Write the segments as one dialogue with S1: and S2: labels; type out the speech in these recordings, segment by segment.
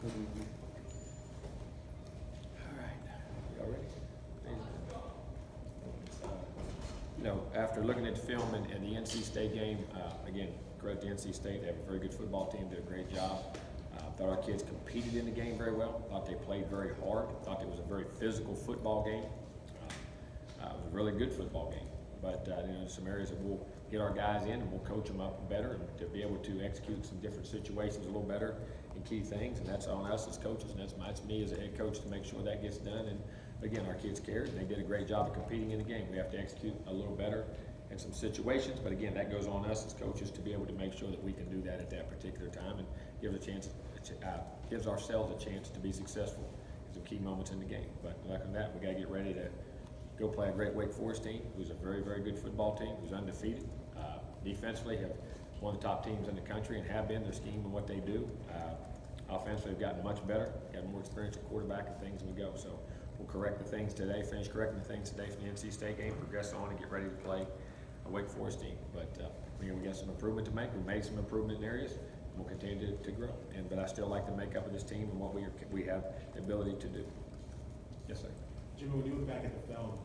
S1: All right, y'all ready? After looking at the film and the NC State game, again, credit to NC State. They have a very good football team, did a great job. Thought our kids competed in the game very well. Thought they played very hard. Thought it was a very physical football game. It was a really good football game. But some areas that we'll get our guys in and we'll coach them up better and to be able to execute some different situations a little better and key things. And that's on us as coaches, and that's me as a head coach to make sure that gets done. And again, our kids cared and they did a great job of competing in the game. We have to execute a little better in some situations, but again, that goes on us as coaches to be able to make sure that we can do that at that particular time and gives ourselves a chance to be successful in some key moments in the game. But like on that, we got to get ready to go play a great Wake Forest team, who's a very, very good football team, who's undefeated. Defensively, have one of the top teams in the country and have been. Their scheme and what they do. Offensively, have gotten much better, got more experience at quarterback and things, and we go. So we'll correct the things today, finish correcting the things today from the NC State game, progress on and get ready to play a Wake Forest team. But we got some improvement to make. We made some improvement in areas. We'll continue to grow. But I still like the makeup of this team and what we have the ability to do. Yes, sir.
S2: Jimbo, when you look back at the film,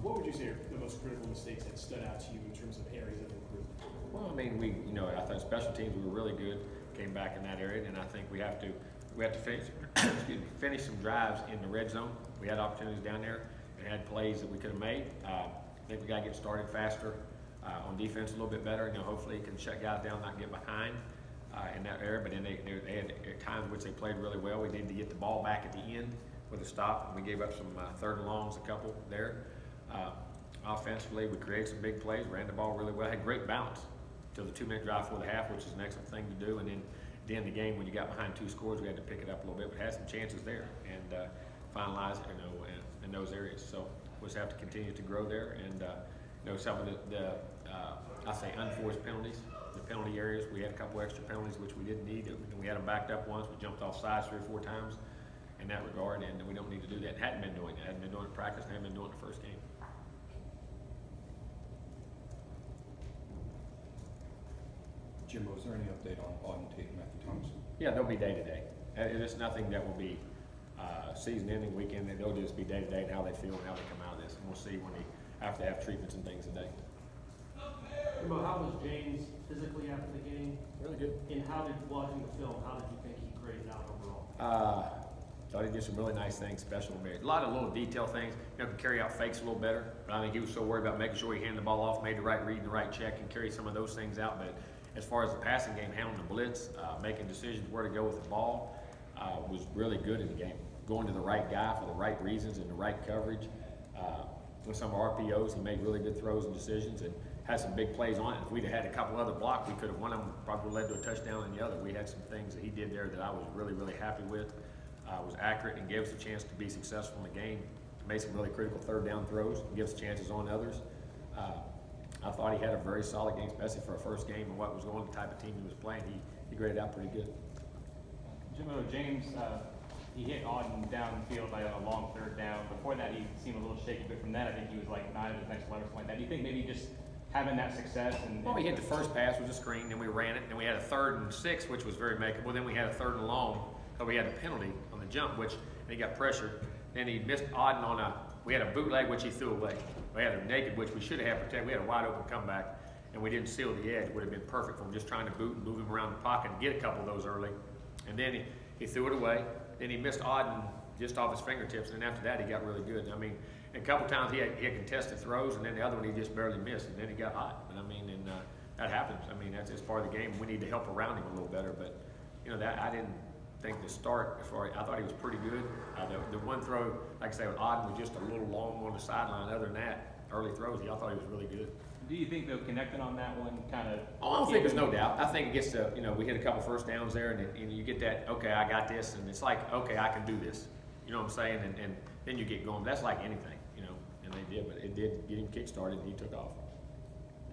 S2: what would you say are the most critical mistakes that stood out to you in terms of areas of improvement?
S1: Well, I mean, I thought special teams we were really good, came back in that area, and I think we have to finish, finish some drives in the red zone. We had opportunities down there and had plays that we could have made. I think we got to get started faster on defense a little bit better. Hopefully, you can shut guys down, not get behind in that area. But then they had times in which they played really well. We needed to get the ball back at the end with a stop, and we gave up some third and longs, a couple there. Offensively, we created some big plays, ran the ball really well, had great balance till the 2-minute drive before the half, which is an excellent thing to do. And then at the end of the game, when you got behind 2 scores, we had to pick it up a little bit, but had some chances there and finalize in those areas. So we'll just have to continue to grow there. And some of the I say unforced penalties, the penalty areas, we had a couple extra penalties which we didn't need. We had them backed up once. We jumped off sides 3 or 4 times in that regard, and we don't need to do that. Hadn't been doing it. Hadn't been doing it in practice. And hadn't been doing it the first game.
S3: Jimbo, is there any update on Auden Tate and Matthew Thompson?
S1: Yeah, they'll be day-to-day. It's nothing that will be season-ending, weekend. They'll just be day-to-day and how they feel and how they come out of this. And we'll see after they have treatments and things today.
S4: Jimbo, how was James physically after the game?
S1: Really good.
S4: And watching the film, how did you think he graded out overall?
S1: Thought he did some really nice things, special. A lot of little detail things. Could carry out fakes a little better. But I think he was so worried about making sure he handed the ball off, made the right read and the right check, and carry some of those things out. But as far as the passing game, handling the blitz, making decisions where to go with the ball, was really good in the game. Going to the right guy for the right reasons and the right coverage. With some of our RPOs, he made really good throws and decisions and had some big plays on it. If we'd have had a couple other blocks, we could have won them, probably led to a touchdown in the other. We had some things that he did there that I was really, really happy with. Was accurate and gave us a chance to be successful in the game. Made some really critical third down throws and gives chances on others. I thought he had a very solid game, especially for a first game and what was going on, the type of team he was playing. He graded out pretty good.
S5: Jimbo, James, he hit Auden downfield by a long third down. Before that, he seemed a little shaky, but from that, I think he was like 9 of his next 11 or something like that. Do you think maybe just having that success?
S1: Well, we hit the first pass with a screen, then we ran it, then we had a 3rd and 6, which was very makeable. Then we had a 3rd and long, so we had a penalty on the jump, which he got pressured. Then he missed Auden on we had a bootleg, which he threw away. We had a naked, which we should have had protected. We had a wide open comeback, and we didn't seal the edge. It would have been perfect for him just trying to boot and move him around the pocket and get a couple of those early. And then he threw it away. Then he missed Auden just off his fingertips, and then after that, he got really good. I mean, a couple of times he had contested throws, and then the other one he just barely missed, and then he got hot. And I mean, that happens. I mean, that's part of the game. We need to help around him a little better, but that I didn't think the start, I thought he was pretty good. The one throw, like I say, with Auden was just a little long on the sideline. Other than that, early throws, I thought he was really good.
S5: Do you think they'll connecting on that one kind of?
S1: Oh, I don't think there's no doubt. I think it gets to, we hit a couple first downs there, and you get that, okay, I got this, and it's like, okay, I can do this. You know what I'm saying? And then you get going. That's like anything, and they did, but it did get him kick-started, and he took off.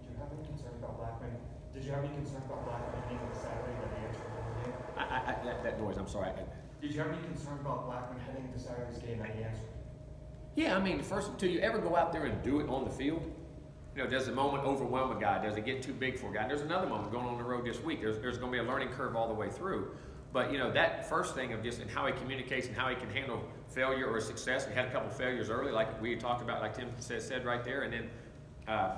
S6: Did you have any concern about Blackman? Did you have any concern about Blackman being on the Saturday that he answered the game?
S1: That noise, I'm sorry.
S6: Did you have any concern about Blackman heading into Saturday's game that he answered?
S1: Yeah, I mean, do you ever go out there and do it on the field? Does the moment overwhelm a guy? Does it get too big for a guy? And there's another moment going on the road this week. There's going to be a learning curve all the way through. But you know, that first thing of just and how he communicates and how he can handle failure or success. We had a couple failures early, like we talked about, like Tim said right there, and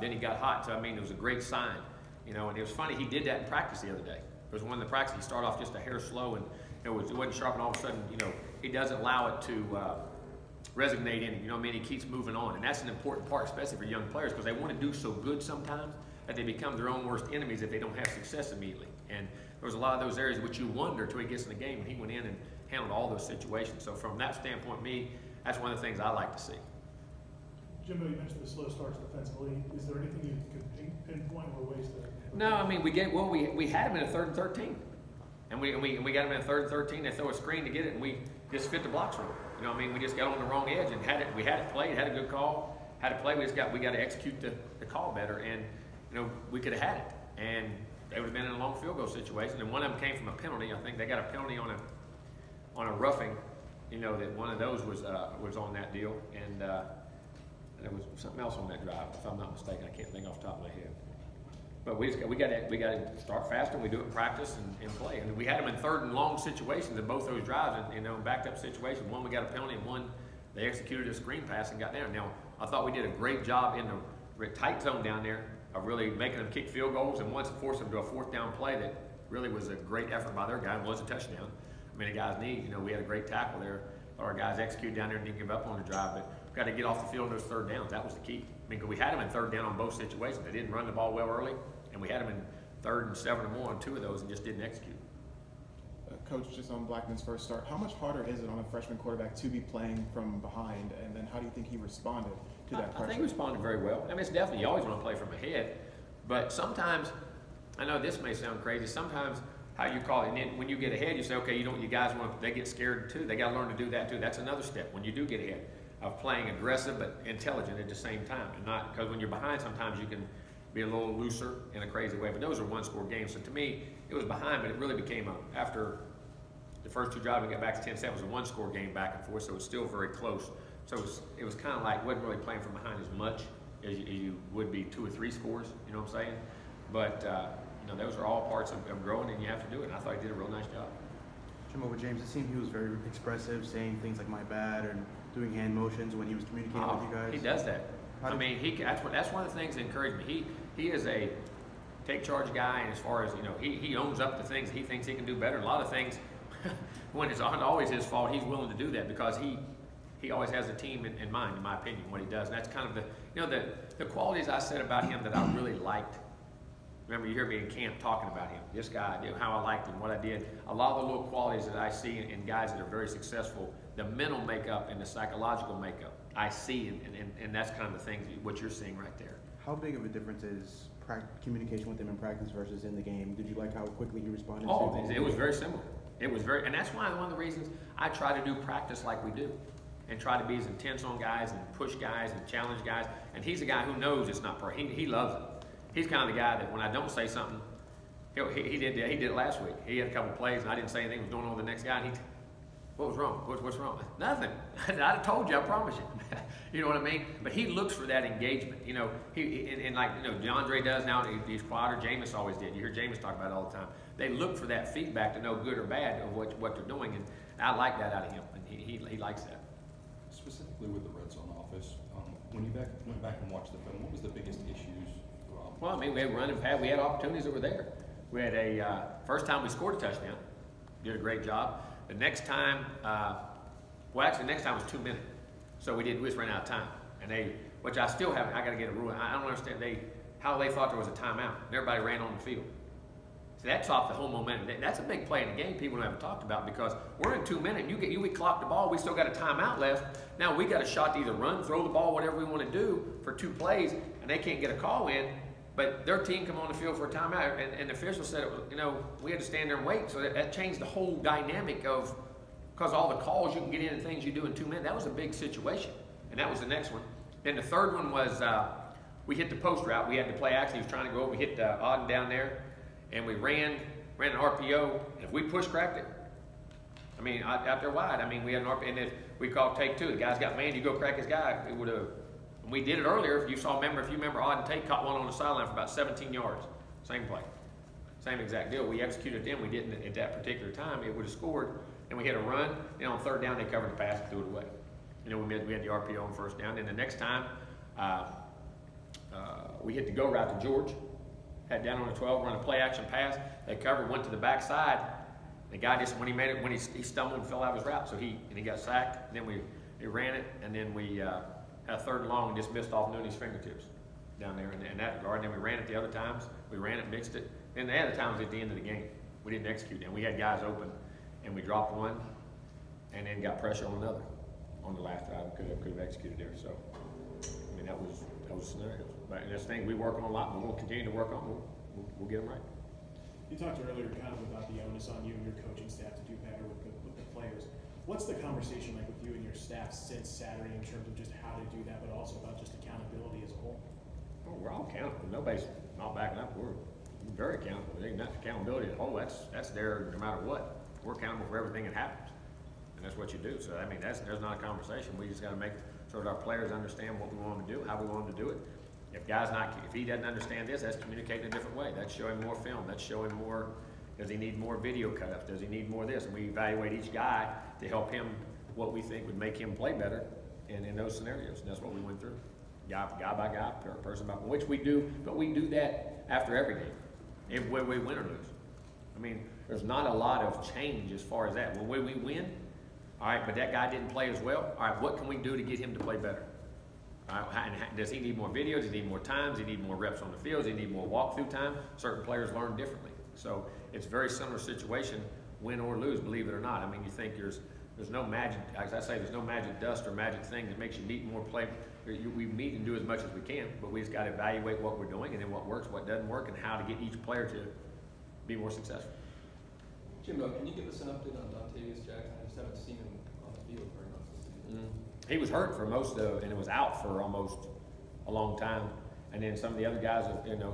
S1: then he got hot. So I mean, it was a great sign, you know. And it was funny, he did that in practice the other day. It was one of the practice. He started off just a hair slow, and it wasn't sharp, and all of a sudden, you know, he doesn't allow it to resonate in him. You know what I mean? He keeps moving on, and that's an important part, especially for young players, because they want to do so good sometimes that they become their own worst enemies if they don't have success immediately. And there was a lot of those areas which you wonder until he gets in the game, and he went in and handled all those situations. So from that standpoint, that's one of the things I like to see.
S2: Jimbo, you mentioned the slow starts defensively. Is there anything you could pinpoint or ways to?
S1: No, I mean we had him in a 3rd and 13, and we got him in a 3rd and 13. They throw a screen to get it, and we just fit the blocks wrong. You know what I mean? We just got on the wrong edge and we had it played, had a good call, had it played. We got to execute the call better, and you know we could have had it, and they would have been in a long field goal situation. And one of them came from a penalty. I think they got a penalty on a roughing. You know that one of those was on that deal, and there was something else on that drive, if I'm not mistaken. I can't think off the top of my head. But we got to start faster. We do it in practice and play. And we had them in 3rd and long situations in both those drives, and you know, backed up situations. One we got a penalty, and one they executed a screen pass and got down. Now I thought we did a great job in the tight zone down there of really making them kick field goals, and once it forced them to a 4th down play that really was a great effort by their guy and was a touchdown. I mean, the guys need, you know, we had a great tackle there. Our guys executed down there and didn't give up on the drive, but we got to get off the field in those 3rd downs. That was the key. I mean, 'cause we had them in 3rd down on both situations. They didn't run the ball well early, and we had them in 3rd and 7 or more on 2 of those and just didn't execute.
S7: Coach, just on Blackman's first start, how much harder is it on a freshman quarterback to be playing from behind, and then how do you think he responded to that pressure?
S1: I think he responded very well. I mean, it's definitely, you always want to play from ahead, but sometimes, I know this may sound crazy, sometimes how you call it, and then when you get ahead, you say, okay, you guys they get scared too. They got to learn to do that too. That's another step when you do get ahead of playing aggressive but intelligent at the same time, and not, because when you're behind, sometimes you can be a little looser in a crazy way, but those are 1-score games. So to me, it was behind, but it really became after the first 2 drives we got back to 10-7, it was a 1-score game back and forth, so it was still very close. So it was kind of like, wasn't really playing from behind as much as you would be 2 or 3 scores, you know what I'm saying? But, you know, those are all parts of growing, and you have to do it, and I thought he did a real nice job.
S8: Jimbo, with James, it seemed he was very expressive, saying things like "my bad" and doing hand motions when he was communicating with you guys.
S1: He does that. I mean, that's one of the things that encouraged me. He is a take charge guy, and as far as, you know, he owns up to things he thinks he can do better. A lot of things, when it's not always his fault, he's willing to do that because he always has the team in mind, in my opinion, what he does. And that's kind of the qualities I said about him that I really liked. Remember, you hear me in camp talking about him. This guy, how I liked him, what I did. A lot of the little qualities that I see in guys that are very successful, the mental makeup and the psychological makeup, I see, and that's kind of the things, what you're seeing right there.
S8: How big of a difference is communication with him in practice versus in the game? Did you like how quickly he responded?
S1: It was very similar. It was very, and that's why one of the reasons I try to do practice like we do, and try to be as intense on guys and push guys and challenge guys. And he's a guy who knows it's not perfect. He loves it. He's kind of the guy that when I don't say something, he did it last week. He had a couple plays and I didn't say anything. Was going on with the next guy. And what was wrong? What's wrong? Nothing. I told you. I promise you. You know what I mean? But he looks for that engagement. You know, and like, you know, DeAndre does now. He's quieter. Jameis always did. You hear Jameis talk about it all the time. They look for that feedback to know good or bad of what they're doing, and I like that out of him, and he likes that.
S3: Specifically with the red zone offense, when you went back and watched the film, what was the biggest issues?
S1: Well, I mean, we had opportunities that were there. We had first time we scored a touchdown, did a great job. The next time, the next time was 2 minutes. So we just ran out of time. And which I still haven't, I got to get a rule. I don't understand how they thought there was a timeout. Everybody ran on the field. So that's off the whole momentum. That's a big play in the game people haven't talked about, because we're in 2 minutes. We clock the ball. We still got a timeout left. Now we got a shot to either run, throw the ball, whatever we want to do for 2 plays, and they can't get a call in. But their team come on the field for a timeout, and the official said, we had to stand there and wait. So that changed the whole dynamic of, because all the calls you can get in and things you do in 2 minutes. That was a big situation, and that was the next one. Then the third one was we hit the post route. We had to play action. He was trying to go over. We hit Auden down there, and we ran an RPO. And if we push cracked it, I mean, out there wide, I mean, we had an RPO, and if we called take 2, the guy's got man, you go crack his guy, it would have. We did it earlier. If you remember, Auden Tate caught one on the sideline for about 17 yards. Same play. same exact deal. We executed them. We didn't at that particular time. It would have scored, and we hit a run. And on third down, they covered the pass and threw it away. You know, we had the RPO on first down. And the next time, we hit the go route to George. Had down on the 12, run a play action pass. They covered, went to the backside. The guy just, when he stumbled and fell out of his route, so he got sacked. And then we ran it, and then we had a third and long and just missed off Nooney's fingertips down there in that regard. And then we ran it the other times. We ran it, mixed it. And the other times at the end of the game, we didn't execute. And we had guys open, and we dropped one, and then got pressure on another on the last drive. Could have executed there. So, I mean, that was scenarios. But that's the thing we work on a lot, but we'll continue to work on. We'll get them right.
S2: You talked earlier kind of about the onus on you and your coaching staff to do better with the players. What's the conversation like with you and your staff since Saturday in terms of just how to do that, but also about just accountability as a whole?
S1: Well, we're all accountable. Nobody's not backing up. We're very accountable. Not accountability as a whole. That's there no matter what. We're accountable for everything that happens, and that's what you do. So I mean, there's not a conversation. We just got to make sure that our players understand what we want them to do, how we want them to do it. If he doesn't understand this, that's communicating a different way. That's showing more film. That's showing more. Does he need more video cut-ups? Does he need more of this? And we evaluate each guy to help him what we think would make him play better in those scenarios. And that's what we went through, guy by guy, person by person, which we do. But we do that after every game, whether we win or lose. I mean, there's not a lot of change as far as that. When we win, all right, but that guy didn't play as well. All right, what can we do to get him to play better? Does he need more videos? Does he need more time? Does he need more reps on the field? Does he need more walkthrough time? Certain players learn differently. So it's a very similar situation, win or lose, believe it or not. I mean, you think there's no magic, as I say, there's no magic dust or magic thing that makes you meet more play. We meet and do as much as we can, but we just got to evaluate what we're doing and then what works, what doesn't work, and how to get each player to be more successful.
S3: Jimbo, can you give us an update on Dontavius Jackson? I just haven't seen him on the field very much this season.
S1: He was hurt for most of, and it was out for almost a long time. And then some of the other guys,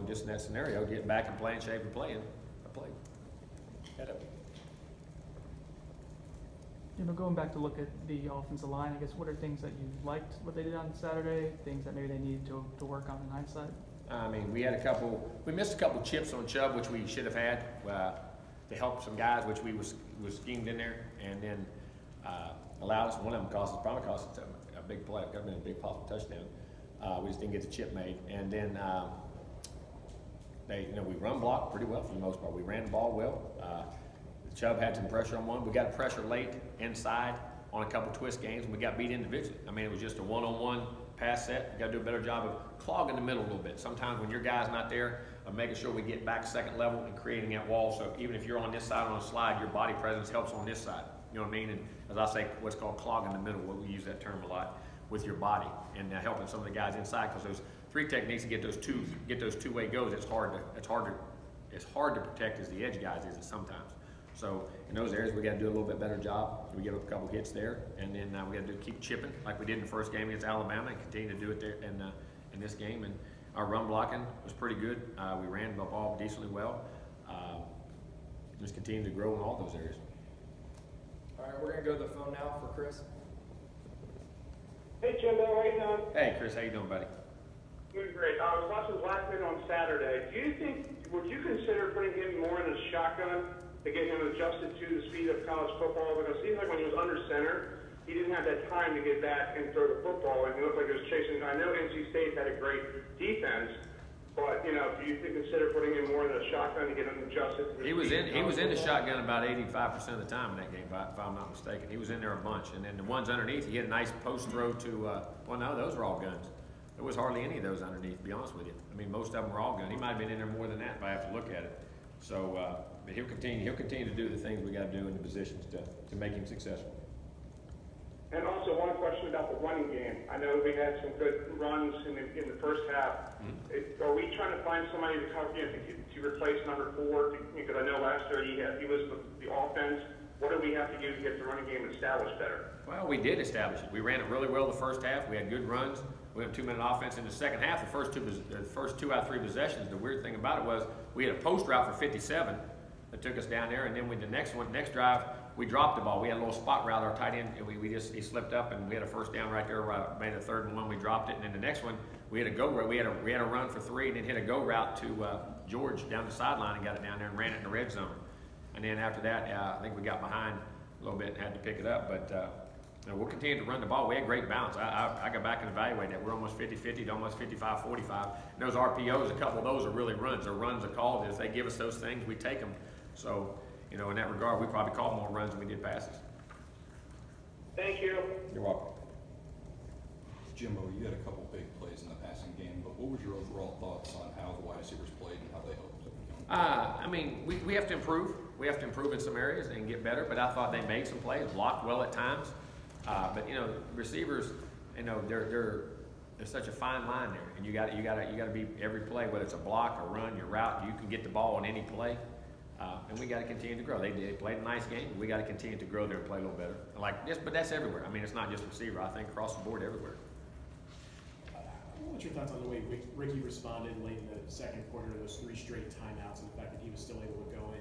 S1: just in that scenario, getting back and playing shape and playing. I played.
S9: Going back to look at the offensive line, I guess what are things that you liked what they did on Saturday? Things that maybe they needed to work on in hindsight? I mean,
S1: we missed a couple chips on Chubb, which we should have had to help some guys, which we was schemed in there, and then allowed us. One of them probably cost us a big play. It could have been a big possible touchdown. We just didn't get the chip made, and then we run blocked pretty well for the most part. We ran the ball well. Chubb had some pressure on one. We got pressure late inside on a couple twist games, and we got beat individually. I mean, it was just a one-on-one pass set. We got to do a better job of clogging the middle a little bit. Sometimes when your guy's not there, of making sure we get back second level and creating that wall. So even if you're on this side on a slide, your body presence helps on this side. You know what I mean? And as I say, what's called clogging the middle. We use that term a lot with your body and helping some of the guys inside, because those three techniques to get those two-way goes. It's hard to protect as the edge guys is sometimes. So in those areas, we got to do a little bit better job. We get a couple hits there, and then we got to keep chipping like we did in the first game against Alabama, and continue to do it there in this game. And our run blocking was pretty good. We ran the ball decently well. Just continue to grow in all those areas.
S10: All right, we're gonna go to the phone now for Chris.
S11: Hey Jimbo, how you doing?
S1: Hey Chris, how you doing, buddy?
S11: Doing great. I was watching Blackman on Saturday. Would you consider putting him more in a shotgun to get him adjusted to the speed of college football? Because it seems like when he was under center, he didn't have that time to get back and throw the football, and he looked like he was chasing. I know NC State had a great defense, but do you consider putting him more in a shotgun to get him adjusted? To the
S1: he was in the shotgun about 85% of the time in that game, if I'm not mistaken. He was in there a bunch, and then the ones underneath, he had a nice post throw to. Well, no, those were all guns. There was hardly any of those underneath, to be honest with you. I mean, most of them were all guns. He might have been in there more than that if I have to look at it. So, but he'll continue to do the things we got to do in the positions to make him successful.
S11: And also one question about the running game. I know we had some good runs in the first half. Mm-hmm. Are we trying to find somebody to cover to replace number 4? Because I know last year he was the offense. What do we have to do to get the running game established better?
S1: Well, we did establish it. We ran it really well the first half. We had good runs. We had a 2-minute offense in the second half. The first 2 out of 3 possessions. The weird thing about it was we had a post route for 57 that took us down there, and then the next drive, we dropped the ball. We had a little spot route, our tight end, and he slipped up, and we had a first down right there. Made a 3rd and 1. We dropped it, and then the next one we had a go route. We had a run for 3, and then hit a go route to George down the sideline and got it down there and ran it in the red zone. And then after that, I think we got behind a little bit and had to pick it up. But we'll continue to run the ball. We had great balance. I got back and evaluated that. We're almost 50-50 to almost 55-45. And those RPOs, a couple of those are really runs. They're runs are called. If they give us those things, we take them. So, in that regard, we probably called more runs than we did passes.
S11: Thank you.
S1: You're welcome.
S3: Jimbo, you had a couple big plays in the passing game, but what was your overall thoughts on how the wide receivers played and how they helped?
S1: We have to improve. We have to improve in some areas and get better, but I thought they made some plays, blocked well at times. But receivers, there's such a fine line there, and you got to be every play, whether it's a block, a run, your route. You can get the ball on any play, and we got to continue to grow. They played a nice game. We got to continue to grow there and play a little better. But that's everywhere. It's not just receiver. I think across the board, everywhere.
S2: What's your thoughts on the way Ricky responded late in the second quarter, those 3 straight timeouts, and the fact that he was still able to go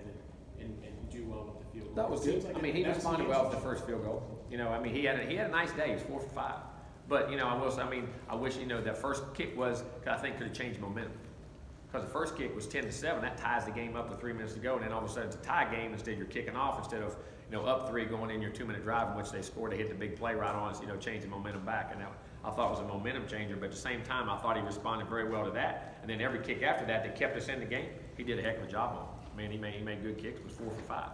S2: in and do well with the field goal?
S1: That was good. He responded well with the first field goal. He had a nice day. He was 4 for 5. But I will say, I wish that first kick was, I think, could have changed momentum. Because the first kick was 10-7. That ties the game up with 3 minutes to go, and then all of a sudden it's a tie game. Instead, you're kicking off instead of up 3 going in your 2-minute drive in which they scored. They hit the big play right on us, change the momentum back, and that, I thought was a momentum changer. But at the same time, I thought he responded very well to that. And then every kick after that kept us in the game, he did a heck of a job on. He made good kicks. It was 4 for 5.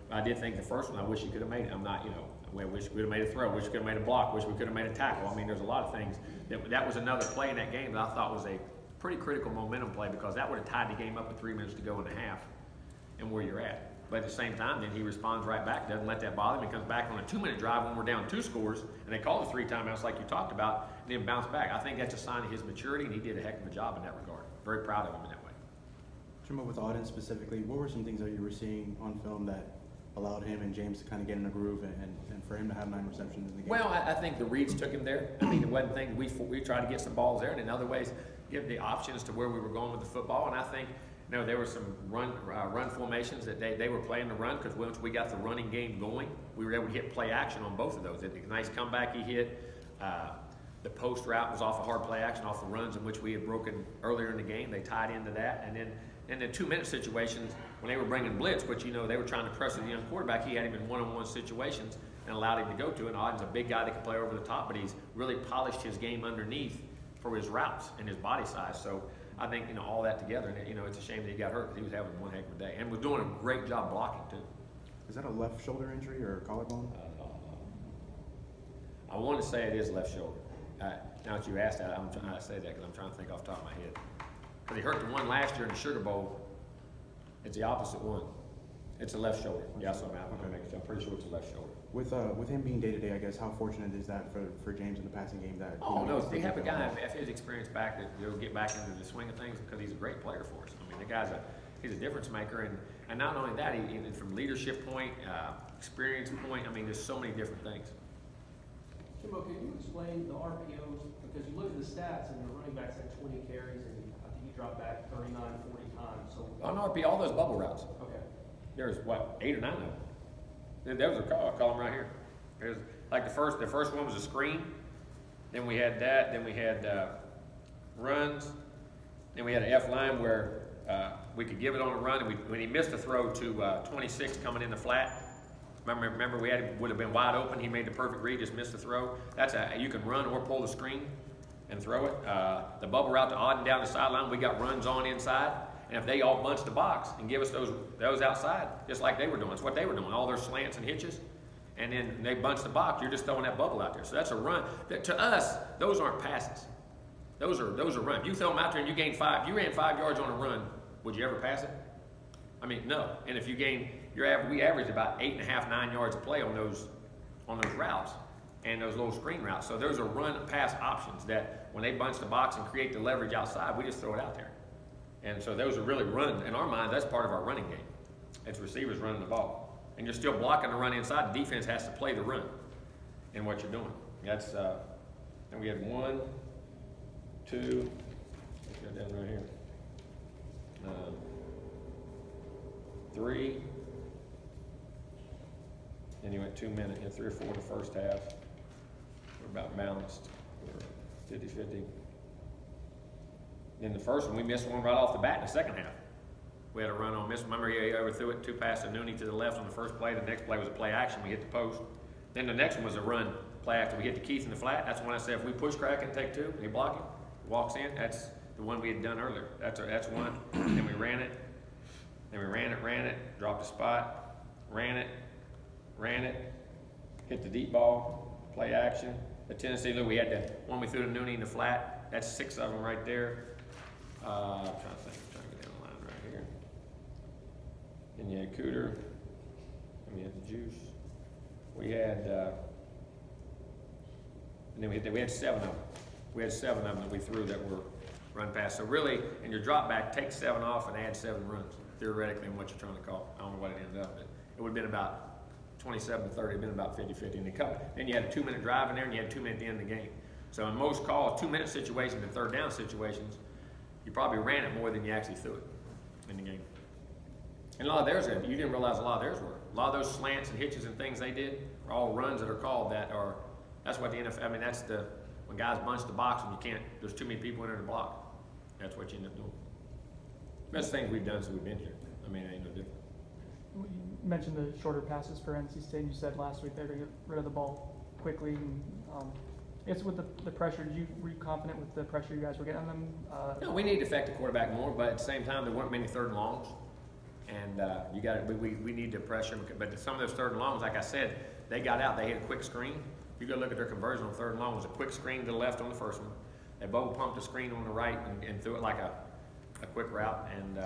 S1: I did think the first one, I wish he could have made it. I wish we could have made a throw. Wish we could have made a block. Wish we could have made a tackle. There's a lot of things. That was another play in that game that I thought was a pretty critical momentum play, because that would have tied the game up with 3 minutes to go in the half and where you're at. But at the same time, then he responds right back, doesn't let that bother him. He comes back on a 2-minute drive when we're down 2 scores, and they call the 3 timeouts like you talked about, and then bounce back. I think that's a sign of his maturity, and he did a heck of a job in that regard. Very proud of him in that way.
S8: Jimbo, with Auden specifically, what were some things that you were seeing on film that allowed him and James to kind of get in a groove and for him to have 9 receptions in the game?
S1: Well, I think the reads took him there. It wasn't things we tried to get some balls there, and in other ways give the options to where we were going with the football. And I think there were some run formations that they were playing the run, because once we got the running game going, we were able to hit play action on both of those. A nice comeback he hit. The post route was off a hard play action off the runs in which we had broken earlier in the game. They tied into that, and then in the 2-minute situations when they were bringing blitz, which they were trying to pressure the young quarterback, he had him in one-on-one situations and allowed him to go to it. And Auden's a big guy that can play over the top, but he's really polished his game underneath for his routes and his body size. So I think all that together, and it's a shame that he got hurt, because he was having one heck of a day and was doing a great job blocking too.
S8: Is that a left shoulder injury or a collarbone?
S1: I want to say it is left shoulder. Now that you asked that, I'm trying to say that because I'm trying to think off the top of my head. Because he hurt the one last year in the Sugar Bowl. It's the opposite one. It's a left shoulder. Yeah, so I'm pretty sure it's a left shoulder.
S8: With him being day-to-day, I guess, how fortunate is that for James in the passing game? That
S1: they have a guy of his experience back that will get back into the swing of things, because he's a great player for us. The guy's he's a difference maker, and not only that, he from leadership point, experience point. There's so many different things.
S4: Jimbo, can you explain the RPOs? Because you look at the stats, and the running backs had 20 carries, and I think he dropped back 39, 40 times. So
S1: on RPO, all those bubble routes.
S4: Okay.
S1: There's 8 or 9 of them. There was a call. I call them right here. There's like the first one was a screen. Then we had that. Then we had runs. Then we had an F line where we could give it on a run. And when he missed a throw to 26 coming in the flat. Remember we would have been wide open. He made the perfect read, just missed the throw. You can run or pull the screen and throw it. The bubble route to Auden down the sideline, we got runs on inside. And if they all bunch the box and give us those outside, just like they were doing, it's what they were doing, all their slants and hitches, and then they bunch the box, you're just throwing that bubble out there. So that's a run. To us, those aren't passes. Those are runs. If you throw them out there and you gain 5, you ran 5 yards on a run, would you ever pass it? No. And if you gain, we averaged about 8.5, 9 yards a play on those routes and those little screen routes. So those are run and pass options that when they bunch the box and create the leverage outside, we just throw it out there. And so those are really run. In our minds, that's part of our running game. It's receivers running the ball. And you're still blocking the run inside. The defense has to play the run in what you're doing. That's, and we had 1, 2, let's go down right here. 3, and you went 2 minutes, 3 or 4 in the first half. We're about balanced. We're 50-50. In the first one, we missed one right off the bat in the second half. We had a run on miss. Remember, he overthrew it 2 passes to Nooney to the left on the first play. The next play was a play action. We hit the post. Then the next one was a run play after we hit the Keith in the flat. That's when I said if we push crack and take 2, and he block it, walks in. That's the one we had done earlier. That's one. Then we ran it. Then we ran it, dropped a spot, ran it, hit the deep ball, play action. The Tennessee, look, we had the one we threw to Nooney in the flat. That's 6 of them right there. I'm trying to get down the line right here. Then you had Cooter. Then we had the Juice. We had, and then we had 7 of them. We had 7 of them that we threw that were run past. So really, in your drop back, take 7 off and add 7 runs, theoretically, in what you're trying to call. I don't know what it ended up, but it would have been about 27 to 30, it would have been about 50-50 in the cut. Then you had a 2-minute drive in there, and you had 2 minutes at the end of the game. So in most calls, 2-minute situations and third down situations, you probably ran it more than you actually threw it in the game. And a lot of theirs, you didn't realize a lot of theirs were. A lot of those slants and hitches and things they did are all runs that are called that are, that's what the NFL, I mean, that's the, when guys bunch the box and you can't, there's too many people in there to block. That's what you end up doing. Best things we've done since we've been here. I mean, it ain't no different.
S9: You mentioned the shorter passes for NC State, and you said last week they're going to get rid of the ball quickly. And, I guess with the pressure, were you confident with the pressure you guys were getting on them?
S1: No, we need to affect the quarterback more, but at the same time, there weren't many 3rd and longs. And you got we need to pressure them. But some of those 3rd and longs, like I said, they got out, they hit a quick screen. You go look at their conversion on 3rd and long, it was a quick screen to the left on the first one. They bubble pumped the screen on the right and threw it like a quick route, and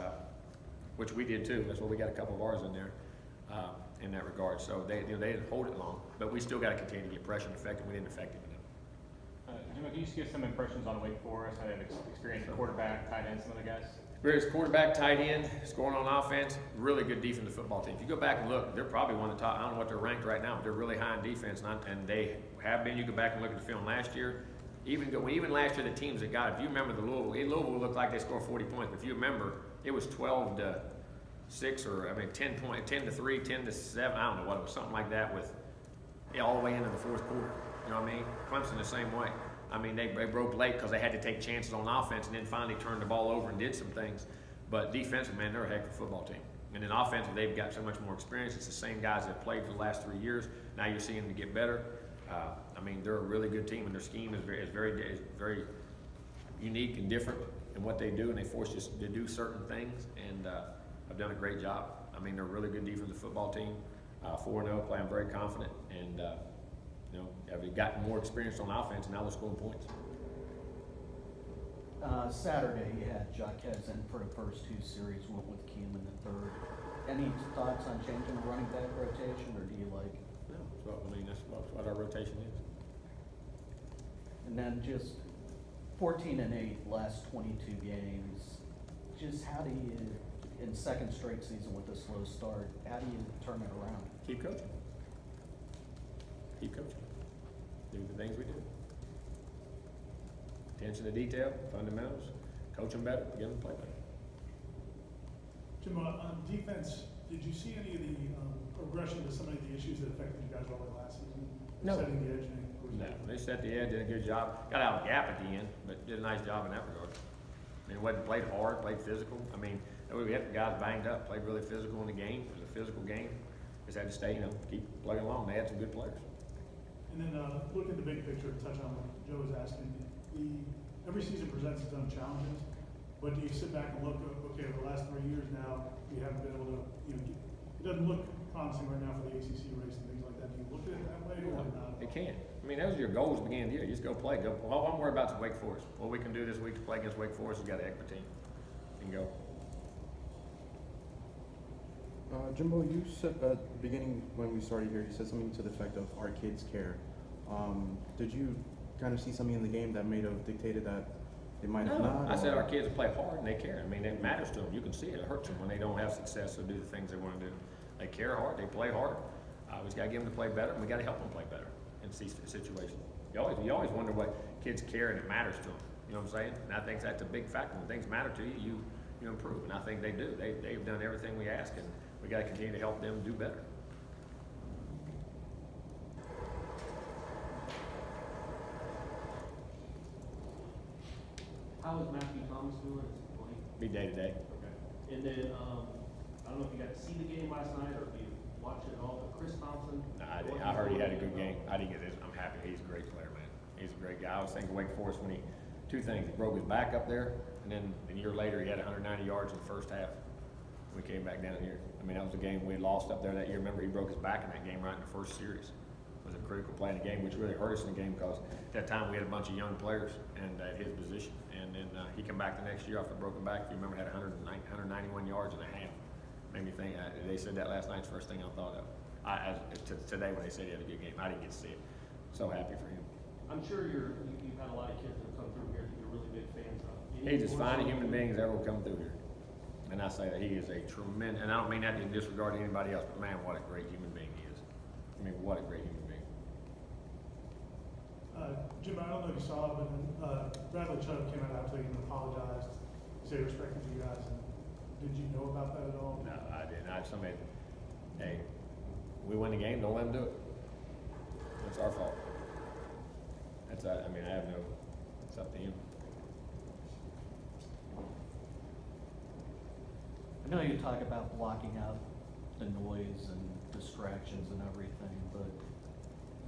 S1: which we did too. That's why we got a couple of ours in there in that regard. So they didn't hold it long, but we still got to continue to get pressure and affect them. We didn't affect it enough.
S5: Jimbo, can you just give some impressions on Wake Forest? How they have experienced quarterback, tight end, some other guys?
S1: Various quarterback, tight end, scoring on offense, really good defensive football team. If you go back and look, they're probably one of the top. I don't know what they're ranked right now, but they're really high in defense, and they have been. You go back and look at the film last year. Even last year, the teams that got it. If you remember the Louisville looked like they scored 40 points, but if you remember, it was 12 to 6, or I mean 10 to 3, 10 to 7. I don't know what it was, something like that, with all the way into the 4th quarter. You know what I mean? Clemson the same way. I mean, they broke late because they had to take chances on offense, and then finally turned the ball over and did some things. But defensive, man, they're a heck of a football team. And then offensive, they've got so much more experience. It's the same guys that have played for the last 3 years. Now you're seeing them get better. I mean, they're a really good team, and their scheme is very unique and different in what they do, and they force us to do certain things, and have done a great job. I mean, they're a really good defensive football team. 4-0, playing very confident, and you know, have gotten more experience on offense, and now they're scoring points.
S12: Saturday, you had Jaquez in for the first 2 series, went with Keem in the 3rd. Any thoughts on changing the running back rotation, or do you like?
S1: No, that's what our rotation is.
S12: And then just 14-8 last 22 games. Just how do you, in 2nd straight season with a slow start, how do you turn it around?
S1: Keep coaching. Keep coaching. Do the things we do. Attention to detail, fundamentals, coach them better, get them to play better.
S2: Jim, on defense, did you see any of the progression to some of the issues that affected you guys over the last season?
S1: No.
S2: Setting the edge.
S1: No, they set the edge, did a good job. Got out of the gap at the end, but did a nice job in that regard. I mean, it wasn't played hard, played physical. I mean, we had the guys banged up, played really physical in the game. It was a physical game. Just had to stay, you know, keep plugging along. They had some good players.
S2: And then look at the big picture, touch on what Joe was asking. Every season presents its own challenges, but do you sit back and look, okay, over the last 3 years now, we haven't been able to, you know, it doesn't look promising right now for the ACC race and things like that. Do you look at it that way or not?
S1: It can. I mean, those are your goals at the beginning of the year. You just go play. All I'm worried about is Wake Forest. What we can do this week to play against Wake Forest, we got a heck of a team. You can go.
S8: Jimbo, you said at the beginning when we started here, you said something to the effect of our kids care. Did you kind of see something in the game that may have dictated that they might have not?
S1: I said our kids play hard and they care. I mean, it matters to them. You can see it. It hurts them when they don't have success or do the things they want to do. They care hard. They play hard. We just got to get them to play better, and we got to help them play better in situations. You always wonder what kids care and it matters to them. You know what I'm saying? And I think that's a big factor. When things matter to you, you improve, and I think they do. They've done everything we ask, and we got to continue to help them do better.
S4: How is Matthew Thomas doing? Is he playing?
S1: Be day to day.
S4: Okay. And then, I don't know if you got to see the game last night or if you watched it all, but Chris Thompson.
S1: No, I heard he had a good game. I didn't get this. I'm happy. He's a great player, man. He's a great guy. I was thinking Wake Forest when two things. He broke his back up there, and then a year later he had 190 yards in the first half. We came back down here. I mean, that was a game we lost up there that year. Remember, he broke his back in that game right in the first series. It was a critical play in the game, which really hurt us in the game because at that time we had a bunch of young players and at his position. And then he came back the next year after a broken back. If you remember, had 191 yards and a half. Made me think. They said that last night. It's the first thing I thought of. Today when they said he had a good game, I didn't get to see it. So happy for him.
S4: I'm sure you've had a lot of kids that have come through here that you're really big fans of.
S1: He's as fine a human being as ever will come through here. And I say that he is a tremendous, and I don't mean that in disregard to anybody else, but man, what a great human being he is. I mean, what a great human being.
S13: Jim, I don't know if you saw it, but Bradley Chubb came out after and apologized, said he respected you guys. And did you know about that at all?
S1: No, I didn't. Hey, we win the game, don't let him do it. It's our fault. It's up to him.
S12: I know you talk about blocking out the noise and distractions and everything, but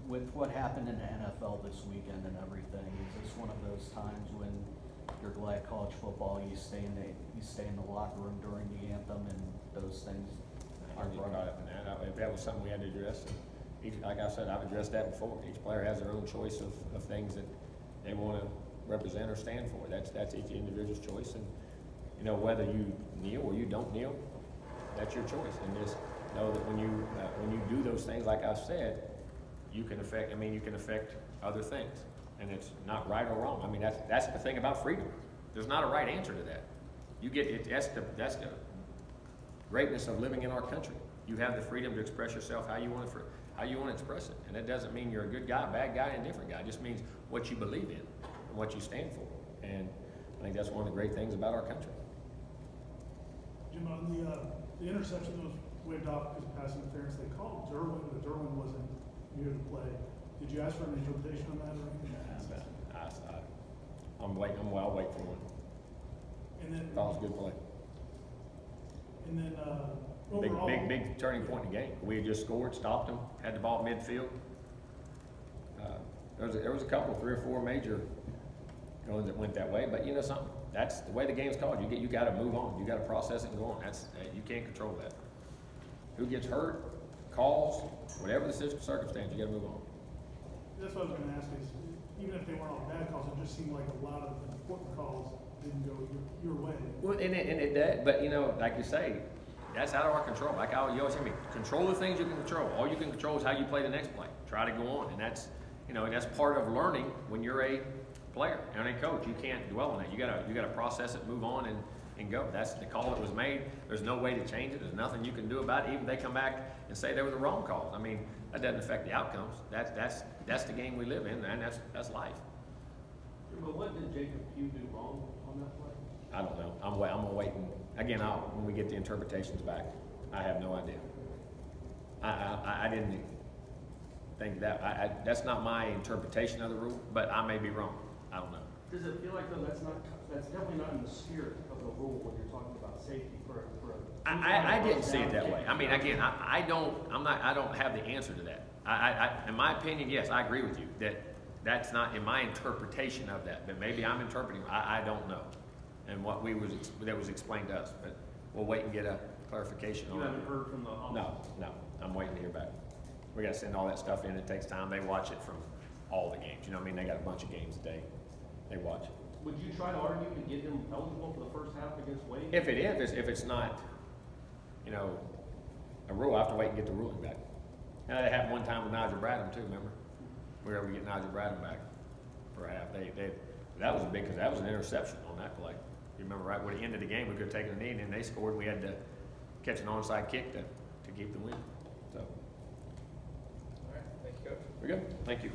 S12: with what happened in the NFL this weekend and everything, is this one of those times when you're glad college football, you stay in the locker room during the anthem and those things are brought up?
S1: If that was something we had to address, like I said, I've addressed that before. Each player has their own choice of things that they want to represent or stand for. That's each individual's choice, and whether you kneel or you don't kneel, that's your choice. And just know that when you do those things, like I said, you can affect other things, and it's not right or wrong. I mean, that's the thing about freedom. There's not a right answer to that. You get it. That's the greatness of living in our country. You have the freedom to express yourself how you want to express it, and that doesn't mean you're a good guy, bad guy, indifferent guy. It just means what you believe in and what you stand for. And I think that's one of the great things about our country.
S13: Jim, on the interception that was waved off because of pass interference, they called Derwin, but Derwin wasn't near the play. Did you ask for an interpretation on that or anything?
S1: I'm waiting. I'll wait for one.
S13: And then
S1: That was a good play.
S13: And then overall,
S1: big turning point in the game. We had just scored, stopped them, had the ball at midfield. There was a couple, 3 or 4 major ones that went that way. But you know something? That's the way the game's called. You got to move on. You got to process it and go on. You can't control that. Who gets hurt, calls, whatever the circumstance, you got to move on.
S13: That's what I was going to ask is, even if they weren't all bad calls, it just seemed like a lot of the important calls didn't go your way.
S1: Well, and it did, but like you say, that's out of our control. Like you always hear me, control the things you can control. All you can control is how you play the next play. Try to go on, and that's that's part of learning when you're a player and a coach. You can't dwell on that. You gotta process it, move on, and go. That's the call that was made. There's no way to change it. There's nothing you can do about it. Even if they come back and say they were the wrong calls. I mean, that doesn't affect the outcomes. That's the game we live in, and that's life.
S4: But what did Jacob Pugh do wrong on that play?
S1: I don't know. I'm waiting. Again, when we get the interpretations back, I have no idea. I didn't think that. That's not my interpretation of the rule, but I may be wrong. I don't know.
S4: Does it feel like though that's definitely not in the spirit of the rule when you're talking about safety for
S1: I didn't see it that way. I mean, again, I don't have the answer to that. In my opinion, yes, I agree with you that that's not in my interpretation of that. But maybe I'm interpreting. I don't know, and that was explained to us. But we'll wait and get a clarification on it.
S4: You haven't heard from the office?
S1: No. I'm waiting to hear back. We got to send all that stuff in. It takes time. They watch it from all the games. You know what I mean? They got a bunch of games a day. They watch it.
S4: Would you try to argue to get him eligible for the first half against Wade?
S1: If it's not, a rule, I have to wait and get the ruling back. And that happened one time with Nigel Bradham too. Remember? We were able to get Nigel Bradham back for a half. That was big because that was an interception on that play. You remember right when the end of the game, we could have taken a knee, and then they scored. And we had to catch an onside kick to keep the win. So.
S10: All right. Thank you, Coach.
S1: We're good. Thank you.